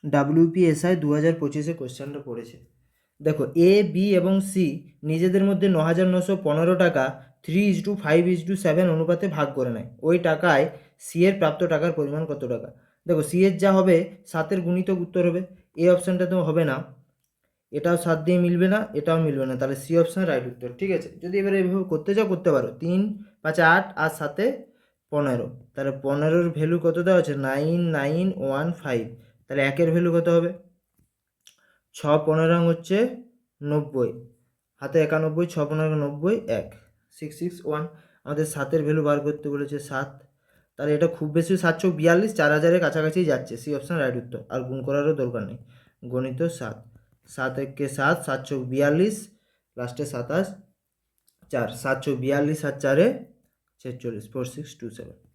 WPSI 2025 কোশ্চেনটা পড়েছে। দেখো এ বি এবং সি নিজেদের মধ্যে 9,915 টাকা 3:5:7 অনুপাতে ভাগ করে নেয়। ওই টাকায় সি এর প্রাপ্ত টাকার পরিমাণ কত টাকা? দেখো সি এর যা হবে 7-এর গুণিতক উত্তর হবে, এই অপশানটা তো হবে না, এটাও 7 দিয়ে মিলবে না, এটাও মিলবে না, তাহলে সি অপশান রাইট উত্তর। ঠিক আছে, যদি এবারে এভাবে করতে চাও করতে পারো। 3 5 8 আর 7 15, তাহলে 15-র ভ্যালু কত দেওয়া আছে? 9915। তাহলে 1-এর ভ্যালু কত হবে? 6-15 হচ্ছে 90, হাতে 91, 6-15 90, 1 661। আমাদের 7-এর ভ্যালু বার করতে বলেছে 7, তাহলে এটা খুব বেশি 742, 4000-এর কাছাকাছি যাচ্ছে, সি অপশান রাইট উত্তর, আর গুণ করারও দরকার নেই। গণিত 7, 7 একে 7, 742, লাস্টে 27, 4, 742 আর 4-এ 46, 4627।